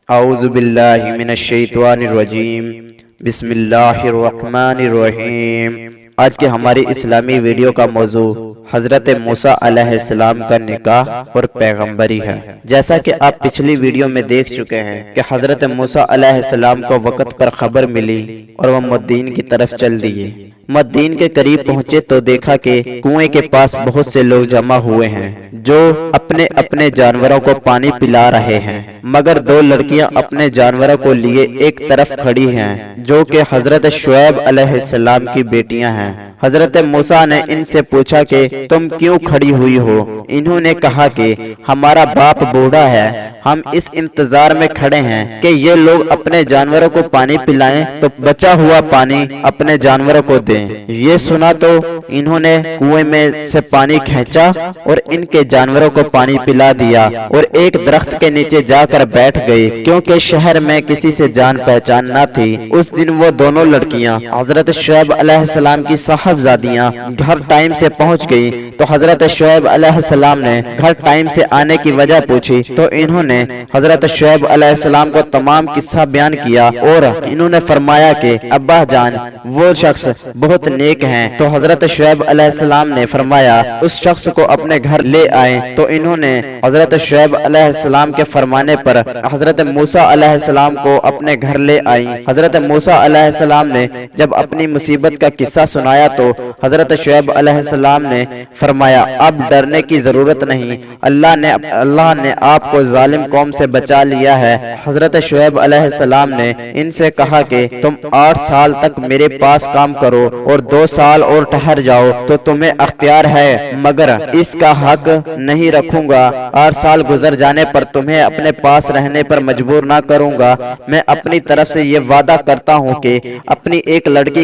اعوذ باللہ من الشیطان الرجیم بسم اللہ الرحمن الرحیم۔ آج کے ہماری اسلامی ویڈیو کا موضوع حضرت موسیٰ علیہ السلام کا نکاح اور پیغمبری ہے۔ جیسا کہ آپ پچھلی ویڈیو میں دیکھ چکے ہیں کہ حضرت موسیٰ علیہ السلام کو وقت پر خبر ملی اور وہ مدین کی طرف چل دیے۔ مدین کے قریب پہنچے تو دیکھا کہ کنویں کے پاس بہت سے لوگ جمع ہوئے ہیں جو اپنے اپنے جانوروں کو پانی پلا رہے ہیں، مگر دو لڑکیاں اپنے جانوروں کو لیے ایک طرف کھڑی ہیں جو کہ حضرت شعیب علیہ السلام کی بیٹیاں ہیں۔ حضرت موسیٰ نے ان سے پوچھا کہ تم کیوں کھڑی ہوئی ہو؟ انہوں نے کہا کہ ہمارا باپ بوڑھا ہے، ہم اس انتظار میں کھڑے ہیں کہ یہ لوگ اپنے جانوروں کو پانی پلائیں تو بچا ہوا پانی اپنے جانوروں کو دیں۔ یہ سنا تو انہوں نے کنویں میں سے پانی کھینچا اور ان کے جانوروں کو پانی پلا دیا اور ایک درخت کے نیچے جا کر بیٹھ گئی، کیونکہ شہر میں کسی سے جان پہچان نہ تھی۔ اس دن وہ دونوں لڑکیاں حضرت شعیب علیہ السلام کی صاحبزادیاں گھر ٹائم سے پہنچ گئی تو حضرت شعیب علیہ السلام نے گھر ٹائم سے آنے کی وجہ پوچھی تو انہوں نے حضرت شعیب علیہ السلام کو تمام قصہ بیان کیا اور انہوں نے فرمایا کہ ابا جان وہ شخص بہت نیک ہیں۔ تو حضرت شعیب علیہ السلام نے فرمایا اس شخص کو اپنے گھر لے آئیں۔ تو انہوں نے حضرت شعیب علیہ السلام کے فرمانے پر حضرت موسیٰ علیہ السلام کو اپنے گھر لے آئیں۔ حضرت موسیٰ علیہ السلام نے جب اپنی مصیبت کا قصہ سنایا تو حضرت شعیب علیہ السلام نے فرمایا اب ڈرنے کی ضرورت نہیں، اللہ نے آپ کو ظالم قوم سے بچا لیا ہے۔ حضرت شعیب علیہ السلام نے ان سے کہا کہ تم 8 سال تک میرے پاس کام کرو اور 2 سال اور ٹھہر جاؤ تو تمہیں اختیار ہے، مگر اس کا حق نہیں رکھوں گا۔ 8 سال گزر جانے پر تمہیں اپنے پاس رہنے پر مجبور نہ کروں گا۔ میں اپنی طرف سے یہ وعدہ کرتا ہوں کہ اپنی ایک لڑکی